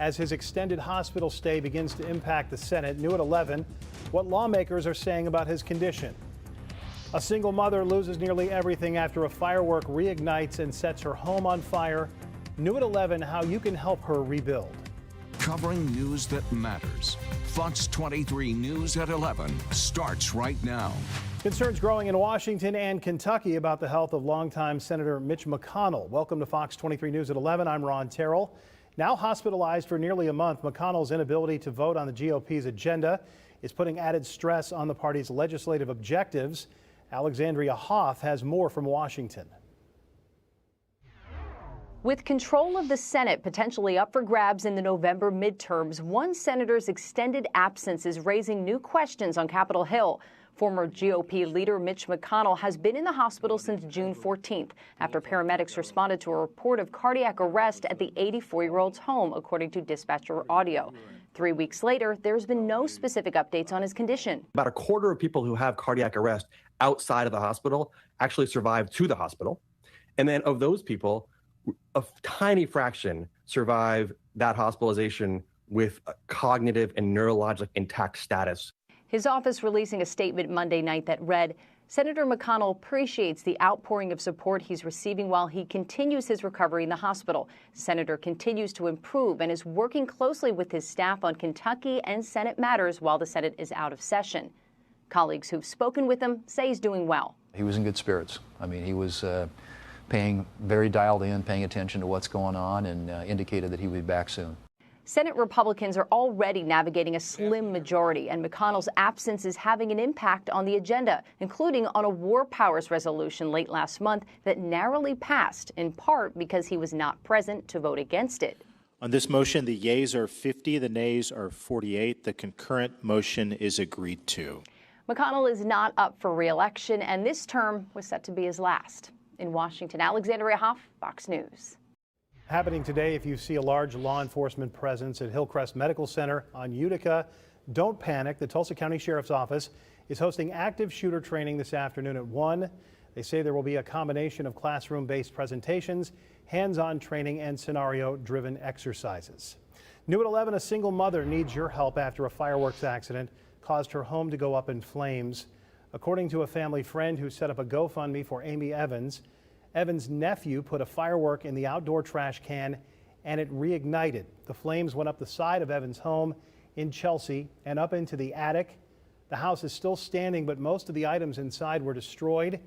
As his extended hospital stay begins to impact the Senate, new at 11, what lawmakers are saying about his condition. A single mother loses nearly everything after a firework reignites and sets her home on fire. New at 11, how you can help her rebuild. Covering news that matters. Fox 23 News at 11 starts right now. Concerns growing in Washington and Kentucky about the health of longtime Senator Mitch McConnell. Welcome to Fox 23 News at 11. I'm Ron Terrell. Now hospitalized for nearly a month, McConnell's inability to vote on the GOP's agenda is putting added stress on the party's legislative objectives. Alexandria Hoff has more from Washington. With control of the Senate potentially up for grabs in the November midterms, one senator's extended absence is raising new questions on Capitol Hill. Former GOP leader Mitch McConnell has been in the hospital since June 14th after paramedics responded to a report of cardiac arrest at the 84-year-old's home, according to dispatcher audio. 3 weeks later, there's been no specific updates on his condition. About a quarter of people who have cardiac arrest outside of the hospital actually survive to the hospital. And then of those people, a tiny fraction survive that hospitalization with a cognitive and neurologic intact status. His office releasing a statement Monday night that read, Senator McConnell appreciates the outpouring of support he's receiving while he continues his recovery in the hospital. The senator continues to improve and is working closely with his staff on Kentucky and Senate matters while the Senate is out of session. Colleagues who've spoken with him say he's doing well. He was in good spirits. I mean, he was paying very dialed in, paying attention to what's going on, and indicated that he would be back soon. Senate Republicans are already navigating a slim majority, and McConnell's absence is having an impact on the agenda, including on a war powers resolution late last month that narrowly passed, in part because he was not present to vote against it. On this motion, the yeas are 50, the nays are 48. The concurrent motion is agreed to. McConnell is not up for re-election, and this term was set to be his last. In Washington, Alexandria Hoff, Fox News. Happening today, if you see a large law enforcement presence at Hillcrest Medical Center on Utica, don't panic. The Tulsa County Sheriff's Office is hosting active shooter training this afternoon at 1. They say there will be a combination of classroom-based presentations, hands-on training, and scenario-driven exercises. New at 11, a single mother needs your help after a fireworks accident caused her home to go up in flames. According to a family friend who set up a GoFundMe for Amy Evans, Evans' nephew put a firework in the outdoor trash can and it reignited. The flames went up the side of Evans' home in Chelsea and up into the attic. The house is still standing, but most of the items inside were destroyed.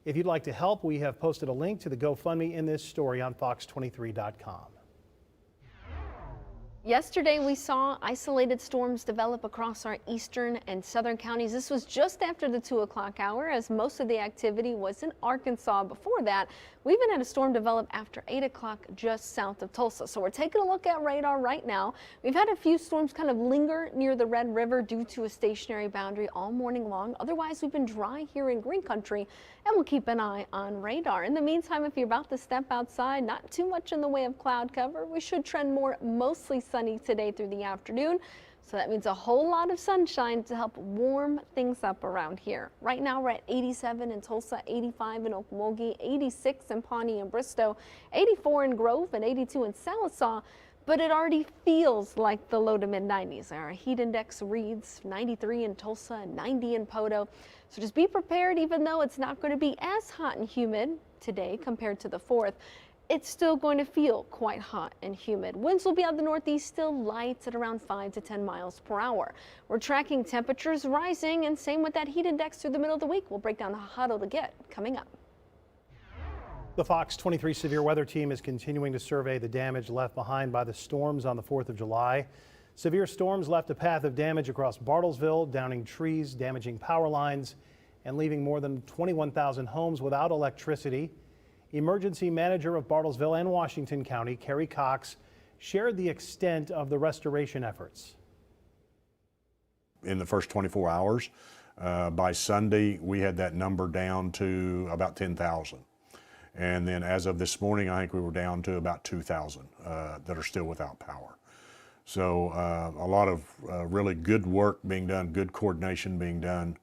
If you'd like to help, we have posted a link to the GoFundMe in this story on fox23.com. Yesterday, we saw isolated storms develop across our eastern and southern counties. This was just after the 2 o'clock hour, as most of the activity was in Arkansas. Before that, we even had a storm develop after 8 o'clock just south of Tulsa. So we're taking a look at radar right now. We've had a few storms kind of linger near the Red River due to a stationary boundary all morning long. Otherwise, we've been dry here in Green Country, and we'll keep an eye on radar. In the meantime, if you're about to step outside, not too much in the way of cloud cover. We should trend more mostly sunny today through the afternoon. So that means a whole lot of sunshine to help warm things up around here. Right now we're at 87 in Tulsa, 85 in Okmulgee, 86 in Pawnee and Bristow, 84 in Grove, and 82 in Sallisaw. But it already feels like the low to mid 90s. Our heat index reads 93 in Tulsa and 90 in Poteau. So just be prepared, even though it's not going to be as hot and humid today compared to the 4th. It's still going to feel quite hot and humid. Winds will be out of the northeast, still light at around 5 to 10 miles per hour. We're tracking temperatures rising, and same with that heat index through the middle of the week. We'll break down how it'll get coming up. The Fox 23 Severe Weather Team is continuing to survey the damage left behind by the storms on the 4th of July. Severe storms left a path of damage across Bartlesville, downing trees, damaging power lines, and leaving more than 21,000 homes without electricity. Emergency Manager of Bartlesville and Washington County, Kerry Cox, shared the extent of the restoration efforts. In the first 24 hours, by Sunday, we had that number down to about 10,000. And then as of this morning, I think we were down to about 2,000 that are still without power. So a lot of really good work being done, good coordination being done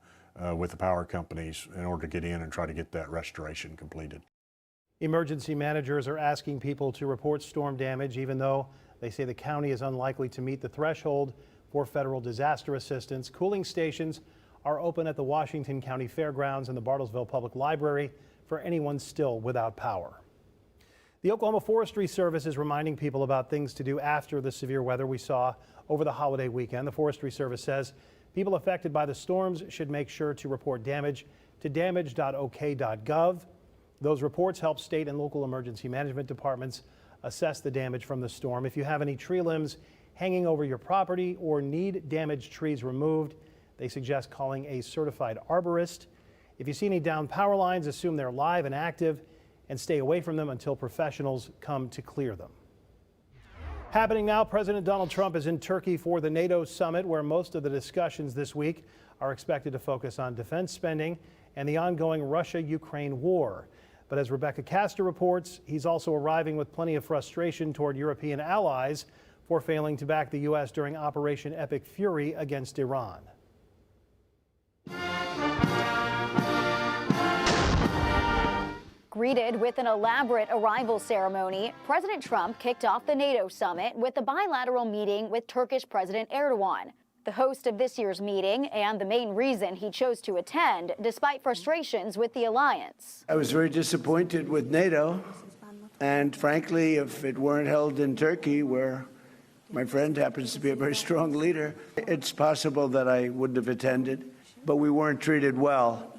with the power companies in order to get in and try to get that restoration completed. Emergency managers are asking people to report storm damage even though they They say the county is unlikely to meet the threshold for federal disaster assistance. Cooling stations are open at the Washington County Fairgrounds and the Bartlesville Public Library for anyone still without power. The Oklahoma Forestry Service is reminding people about things to do after the severe weather we saw over the holiday weekend. The Forestry Service says people affected by the storms should make sure to report damage to damage.ok.gov. Those reports help state and local emergency management departments assess the damage from the storm. If you have any tree limbs hanging over your property or need damaged trees removed, they suggest calling a certified arborist. If you see any downed power lines, assume they're live and active and stay away from them until professionals come to clear them. Happening now, President Donald Trump is in Turkey for the NATO summit, where most of the discussions this week are expected to focus on defense spending and the ongoing Russia-Ukraine war. But as Rebecca Castor reports, he's also arriving with plenty of frustration toward European allies for failing to back the U.S. during Operation Epic Fury against Iran. Greeted with an elaborate arrival ceremony, President Trump kicked off the NATO summit with a bilateral meeting with Turkish President Erdogan, the host of this year's meeting and the main reason he chose to attend despite frustrations with the alliance. I was very disappointed with NATO, and frankly, if it weren't held in Turkey, where my friend happens to be a very strong leader, it's possible that I wouldn't have attended. But we weren't treated well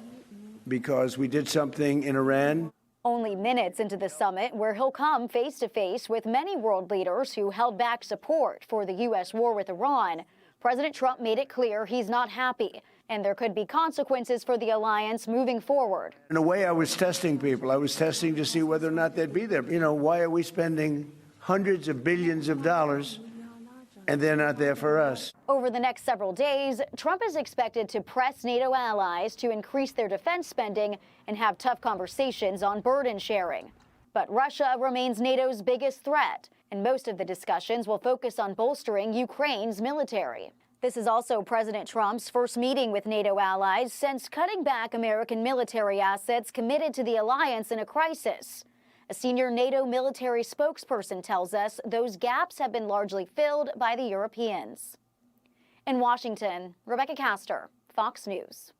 because we did something in Iran. Only minutes into the summit, where he'll come face to face with many world leaders who held back support for the U.S. war with Iran, President Trump made it clear he's not happy, and there could be consequences for the alliance moving forward. In a way, I was testing people. I was testing to see whether or not they'd be there. You know, why are we spending hundreds of billions of dollars and they're not there for us? Over the next several days, Trump is expected to press NATO allies to increase their defense spending and have tough conversations on burden sharing. But Russia remains NATO's biggest threat, and most of the discussions will focus on bolstering Ukraine's military. This is also President Trump's first meeting with NATO allies since cutting back American military assets committed to the alliance in a crisis. A senior NATO military spokesperson tells us those gaps have been largely filled by the Europeans. In Washington, Rebecca Castor, Fox News.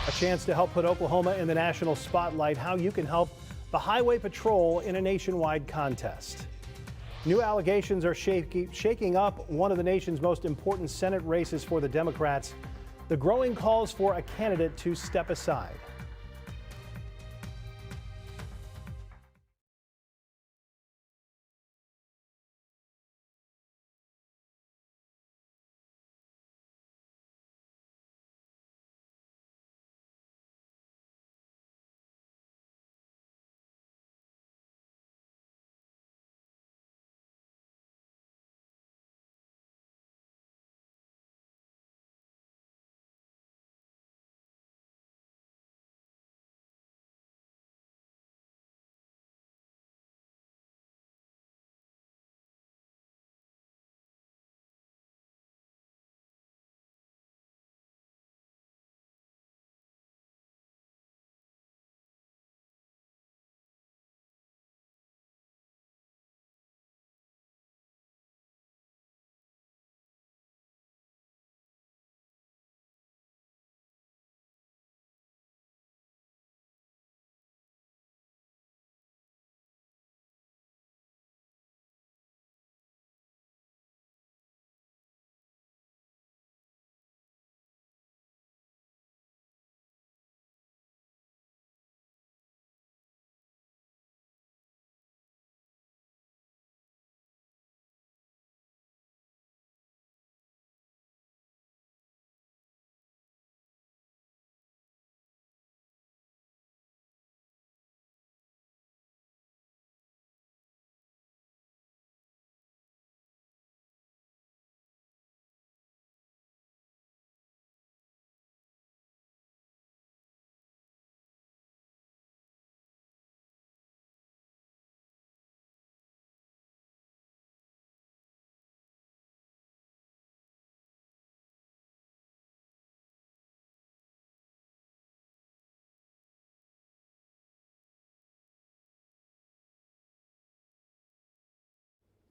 A chance to help put Oklahoma in the national spotlight, how you can help the Highway Patrol in a nationwide contest. New allegations are shaking up one of the nation's most important Senate races for the Democrats. The growing calls for a candidate to step aside.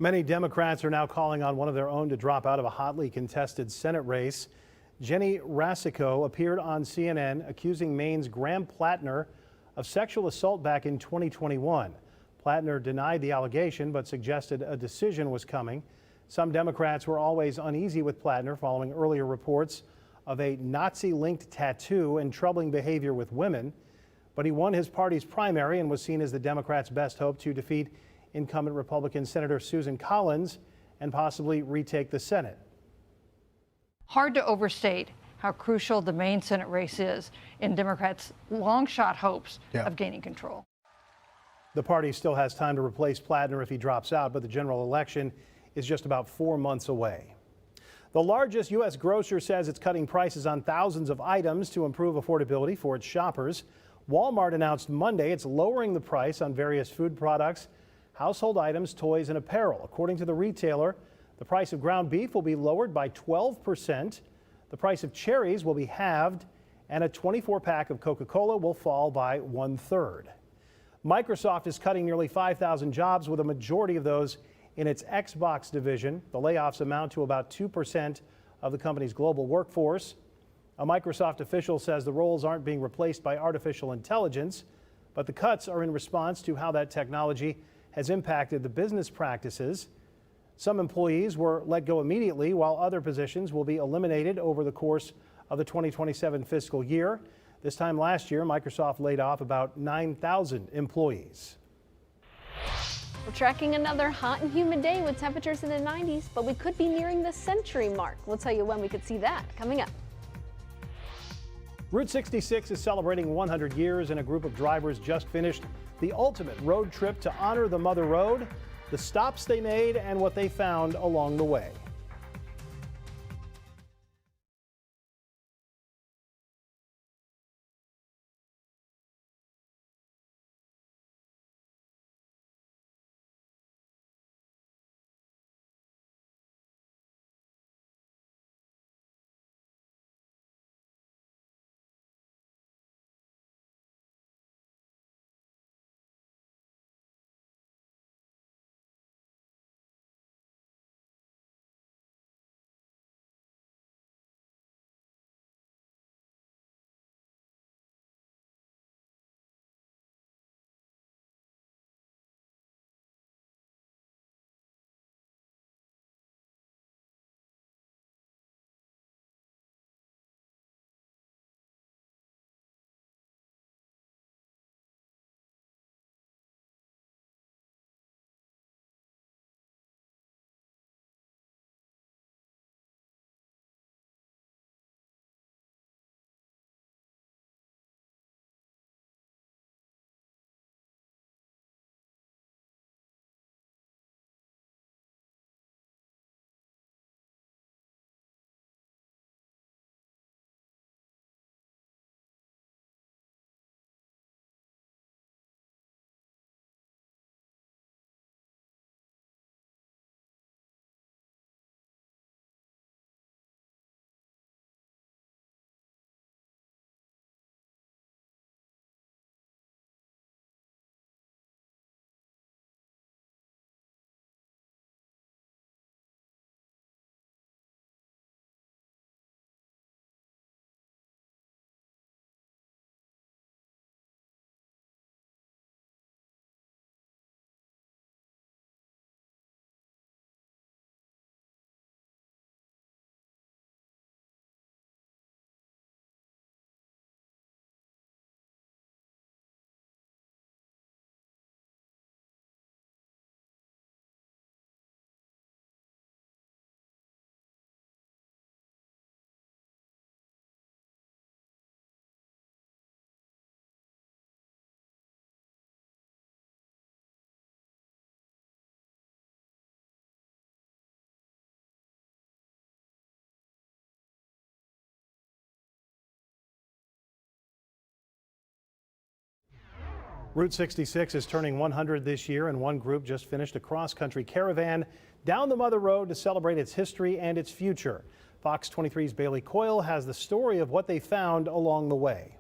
Many Democrats are now calling on one of their own to drop out of a hotly contested Senate race. Jenny Rasico appeared on CNN accusing Maine's Graham Plattner of sexual assault back in 2021. Plattner denied the allegation but suggested a decision was coming. Some Democrats were always uneasy with Plattner following earlier reports of a Nazi-linked tattoo and troubling behavior with women. But he won his party's primary and was seen as the Democrats' best hope to defeat incumbent Republican Senator Susan Collins and possibly retake the Senate. Hard to overstate how crucial the Maine Senate race is in Democrats' long shot hopes of gaining control. The party still has time to replace Plattner if he drops out, but the general election is just about 4 months away. The largest U.S. grocer says it's cutting prices on thousands of items to improve affordability for its shoppers. Walmart announced Monday it's lowering the price on various food products, household items, toys, and apparel. According to the retailer, the price of ground beef will be lowered by 12%. The price of cherries will be halved, and a 24-pack of Coca-Cola will fall by 1/3. Microsoft is cutting nearly 5,000 jobs, with a majority of those in its Xbox division. The layoffs amount to about 2% of the company's global workforce. A Microsoft official says the roles aren't being replaced by artificial intelligence, but the cuts are in response to how that technology has impacted the business practices. Some employees were let go immediately, while other positions will be eliminated over the course of the 2027 fiscal year. This time last year, Microsoft laid off about 9,000 employees. We're tracking another hot and humid day with temperatures in the 90s, but we could be nearing the century mark. We'll tell you when we could see that coming up. Route 66 is celebrating 100 years, and a group of drivers just finished the ultimate road trip to honor the Mother Road, the stops they made, and what they found along the way. Route 66 is turning 100 this year, and one group just finished a cross-country caravan down the Mother Road to celebrate its history and its future. Fox 23's Bailey Coyle has the story of what they found along the way.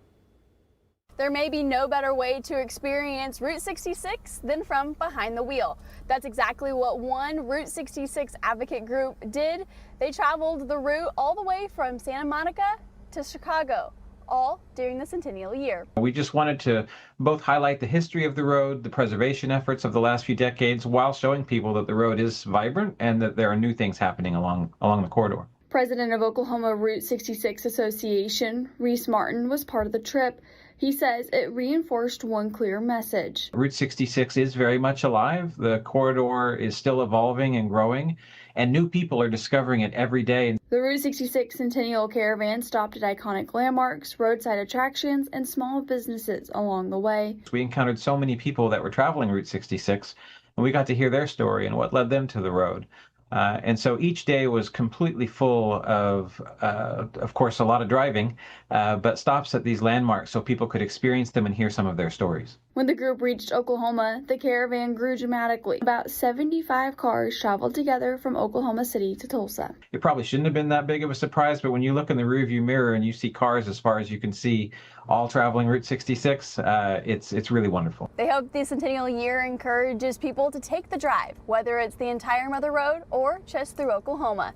There may be no better way to experience Route 66 than from behind the wheel. That's exactly what one Route 66 advocate group did. They traveled the route all the way from Santa Monica to Chicago, all during the centennial year. We just wanted to both highlight the history of the road, the preservation efforts of the last few decades, while showing people that the road is vibrant and that there are new things happening along the corridor. President of Oklahoma Route 66 Association, Reese Martin, was part of the trip. He says it reinforced one clear message. Route 66 is very much alive. The corridor is still evolving and growing, and new people are discovering it every day. The Route 66 Centennial Caravan stopped at iconic landmarks, roadside attractions, and small businesses along the way. We encountered so many people that were traveling Route 66, and we got to hear their story and what led them to the road. And so each day was completely full of course, a lot of driving, but stops at these landmarks so people could experience them and hear some of their stories. When the group reached Oklahoma, the caravan grew dramatically. About 75 cars traveled together from Oklahoma City to Tulsa. It probably shouldn't have been that big of a surprise, but when you look in the rearview mirror and you see cars as far as you can see, all traveling Route 66, it's really wonderful. They hope the centennial year encourages people to take the drive, whether it's the entire Mother Road or just through Oklahoma.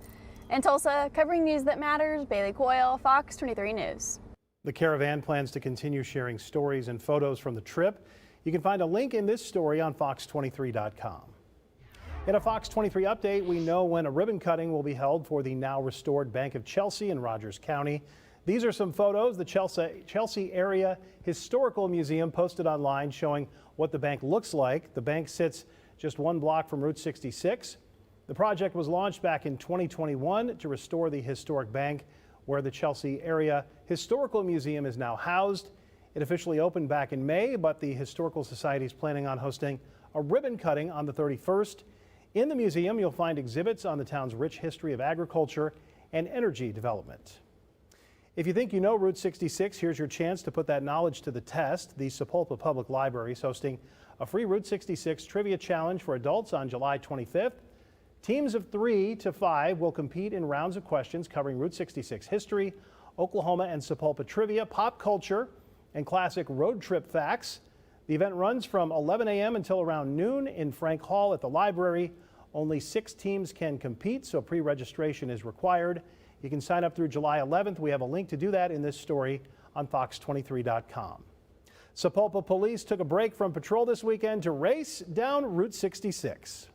In Tulsa, covering news that matters, Bailey Coyle, Fox 23 News. The caravan plans to continue sharing stories and photos from the trip. You can find a link in this story on fox23.com. In a Fox 23 update, we know when a ribbon cutting will be held for the now restored Bank of Chelsea in Rogers County. These are some photos the Chelsea Area Historical Museum posted online showing what the bank looks like. The bank sits just one block from Route 66. The project was launched back in 2021 to restore the historic bank where the Chelsea Area Historical Museum is now housed. It officially opened back in May, but the Historical Society is planning on hosting a ribbon cutting on the 31st. In the museum, you'll find exhibits on the town's rich history of agriculture and energy development. If you think you know Route 66, here's your chance to put that knowledge to the test. The Sapulpa Public Library is hosting a free Route 66 trivia challenge for adults on July 25th. Teams of 3 to 5 will compete in rounds of questions covering Route 66 history, Oklahoma and Sapulpa trivia, pop culture, and classic road trip facts. The event runs from 11 a.m. until around noon in Frank Hall at the library. Only 6 teams can compete, so pre-registration is required. You can sign up through July 11th. We have a link to do that in this story on fox23.com. Sapulpa police took a break from patrol this weekend to race down Route 66.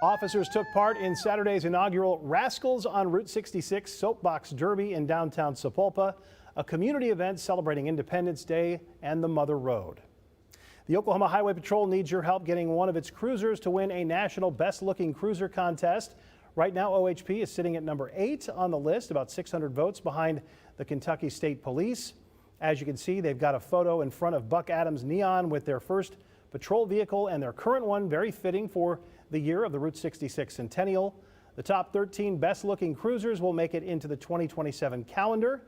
Officers took part in Saturday's inaugural Rascals on Route 66 Soapbox Derby in downtown Sapulpa, a community event celebrating Independence Day and the Mother Road. The Oklahoma Highway Patrol needs your help getting one of its cruisers to win a national Best Looking Cruiser contest. Right now, OHP is sitting at number 8 on the list, about 600 votes behind the Kentucky State Police. As you can see, they've got a photo in front of Buck Adams Neon with their first patrol vehicle and their current one, very fitting for the year of the Route 66 Centennial. The top 13 best looking cruisers will make it into the 2027 calendar.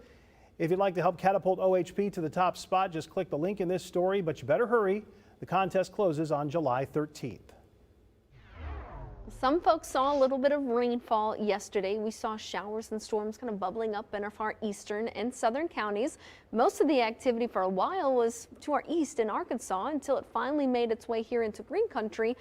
If you'd like to help catapult OHP to the top spot, just click the link in this story, but you better hurry. The contest closes on July 13th. Some folks saw a little bit of rainfall yesterday. We saw showers and storms kind of bubbling up in our far eastern and southern counties. Most of the activity for a while was to our east in Arkansas until it finally made its way here into Green Country.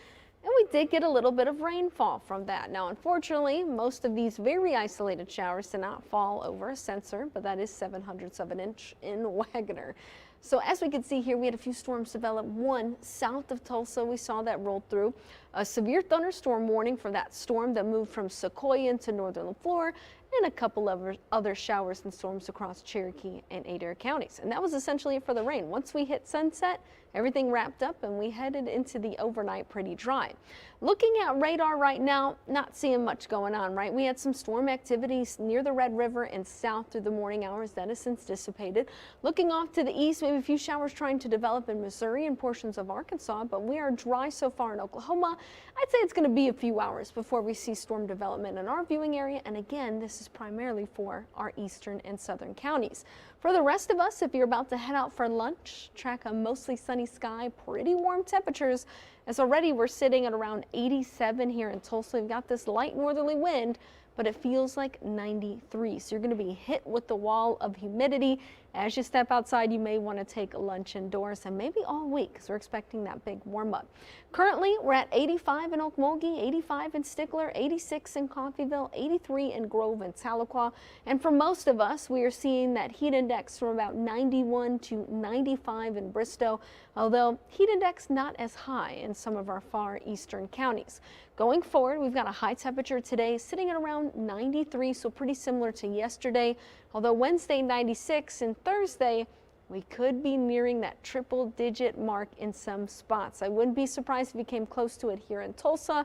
And we did get a little bit of rainfall from that. Now, unfortunately, most of these very isolated showers did not fall over a sensor, but that is 0.07 of an inch in Wagoner. So as we can see here, we had a few storms develop. One south of Tulsa, we saw that roll through. A severe thunderstorm warning for that storm that moved from Sequoia into northern LaFleur, and a couple of other showers and storms across Cherokee and Adair counties. And that was essentially it for the rain. Once we hit sunset, everything wrapped up and we headed into the overnight pretty dry. Looking at radar right now, not seeing much going on, right? We had some storm activities near the Red River and south through the morning hours. That has since dissipated. Looking off to the east, maybe a few showers trying to develop in Missouri and portions of Arkansas, but we are dry so far in Oklahoma. I'd say it's going to be a few hours before we see storm development in our viewing area. And again, this is primarily for our eastern and southern counties. For the rest of us, if you're about to head out for lunch, track a mostly sunny sky, pretty warm temperatures, as already we're sitting at around 87 here in Tulsa. We've got this light northerly wind, but it feels like 93. So you're going to be hit with the wall of humidity. As you step outside, you may want to take lunch indoors, and maybe all week, because we're expecting that big warm up. Currently, we're at 85 in Okmulgee, 85 in Stigler, 86 in Coffeyville, 83 in Grove and Tahlequah. And for most of us, we are seeing that heat index from about 91 to 95 in Bristow, although heat index not as high in some of our far eastern counties. Going forward, we've got a high temperature today sitting at around 93, so pretty similar to yesterday, although Wednesday 96 and Thursday we could be nearing that triple-digit mark in some spots. I wouldn't be surprised if we came close to it here in Tulsa,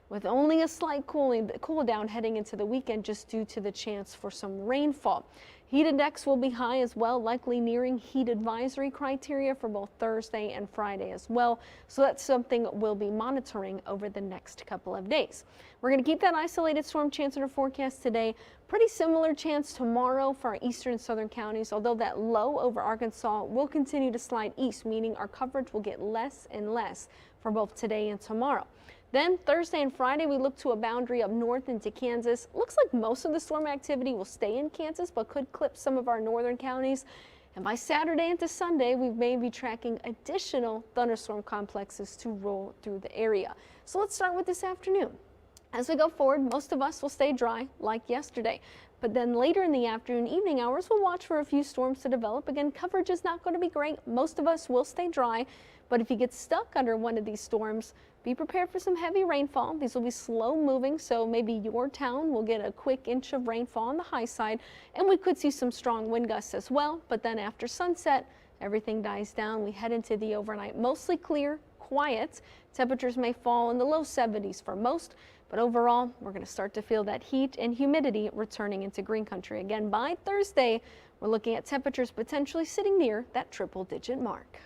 with only a slight cool down heading into the weekend just due to the chance for some rainfall. Heat index will be high as well, likely nearing heat advisory criteria for both Thursday and Friday as well. So that's something we'll be monitoring over the next couple of days. We're going to keep that isolated storm chance in our forecast today. Pretty similar chance tomorrow for our eastern and southern counties, although that low over Arkansas will continue to slide east, meaning our coverage will get less and less for both today and tomorrow. Then Thursday and Friday, we look to a boundary up north into Kansas. Looks like most of the storm activity will stay in Kansas, but could clip some of our northern counties. And by Saturday into Sunday, we may be tracking additional thunderstorm complexes to roll through the area. So let's start with this afternoon. As we go forward, most of us will stay dry like yesterday. But then later in the afternoon, evening hours, we'll watch for a few storms to develop. Again, coverage is not going to be great. Most of us will stay dry. But if you get stuck under one of these storms, be prepared for some heavy rainfall. These will be slow moving, so maybe your town will get a quick inch of rainfall on the high side, and we could see some strong wind gusts as well. But then after sunset, everything dies down. We head into the overnight, mostly clear, quiet. Temperatures may fall in the low 70s for most, but overall, we're going to start to feel that heat and humidity returning into green country. Again, by Thursday, we're looking at temperatures potentially sitting near that triple-digit mark.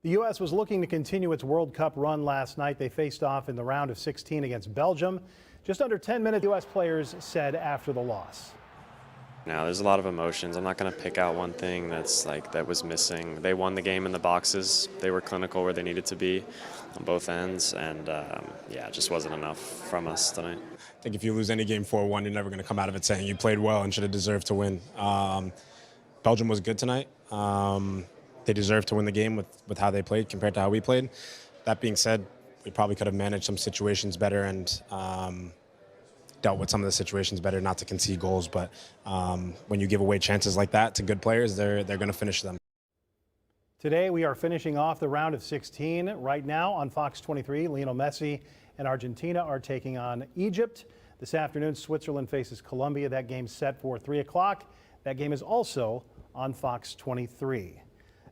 The U.S. was looking to continue its World Cup run last night. They faced off in the round of 16 against Belgium. Just under 10 minutes, U.S. players said after the loss. Now, there's a lot of emotions. I'm not going to pick out one thing that was missing. They won the game in the boxes. They were clinical where they needed to be on both ends, and yeah, it just wasn't enough from us tonight. I think if you lose any game 4-1, you're never going to come out of it saying you played well and should have deserved to win. Belgium was good tonight. They deserved to win the game with how they played compared to how we played. That being said, we probably could have managed some situations better and dealt with some of the situations better not to concede goals. But when you give away chances like that to good players, they're going to finish them. Today we are finishing off the round of 16. Right now on Fox 23, Lionel Messi and Argentina are taking on Egypt. This afternoon, Switzerland faces Colombia. That game's set for 3 o'clock. That game is also on Fox 23.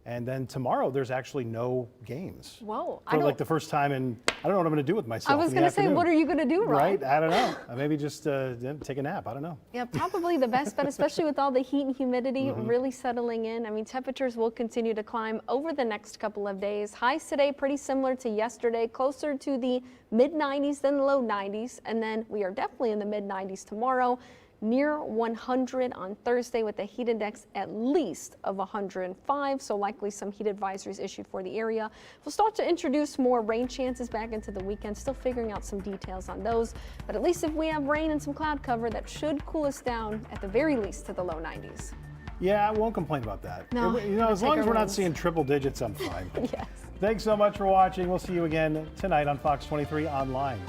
And then tomorrow, there's actually no games. Whoa. For like the first time in, I don't know what I'm going to do with myself. I was going to say, what are you going to do, Right? I don't know. Maybe just take a nap. I don't know. Yeah, probably the best bet, especially with all the heat and humidity really settling in. I mean, temperatures will continue to climb over the next couple of days. Highs today pretty similar to yesterday, closer to the mid-90s than low 90s. And then we are definitely in the mid-90s tomorrow. Near 100 on Thursday with a heat index at least of 105, so likely some heat advisories issued for the area. We'll start to introduce more rain chances back into the weekend, still figuring out some details on those, but at least if we have rain and some cloud cover, that should cool us down at the very least to the low 90s. Yeah, I won't complain about that. No, as long as we're not seeing triple digits, I'm fine. Yes. Thanks so much for watching. We'll see you again tonight on Fox 23 online.